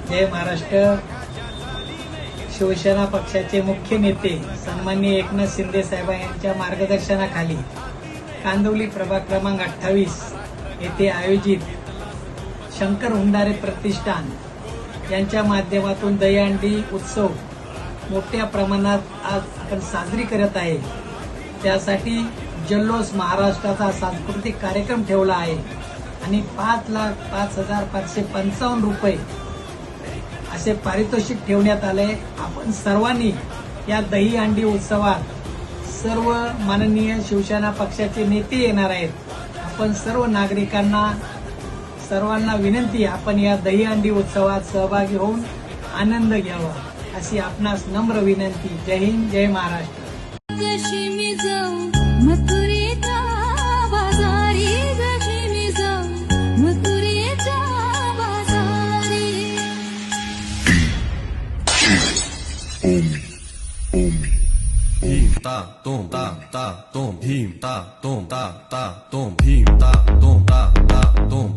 जय महाराष्ट्र. शिवसेना पक्षाचे मुख्य नेते सन्माननीय एकनाथ शिंदे साहेब यांच्या मार्गदर्शनाखाली कांदिवली प्रभाग क्रमांक 28 येथे आयोजित शंकर हुंडारे प्रतिष्ठान यांच्या माध्यमातून दहीहंडी उत्सव मोठ्या प्रमाणात आज आपण साजरी करत आहे. त्यासाठी जल्लोष महाराष्ट्राचा सांस्कृतिक कार्यक्रम ठेवला आहे आणि 5,05,555 रुपये असे पारितोषिक ठेवण्यात आले. आपण सर्वांनी या दहीहंडी उत्सवात सर्व माननीय शिवसेना पक्षाचे नेते येणार आहेत. आपण सर्व नागरिकांना सर्वांना विनंती, आपण या दहीहंडी उत्सवात सहभागी होऊन आनंद घ्यावा अशी आपणास नम्र विनंती. जय हिंद, जय Maharashtra. Him ta tom ta ta tom him ta tom ta ta tom him ta tom ta ta tom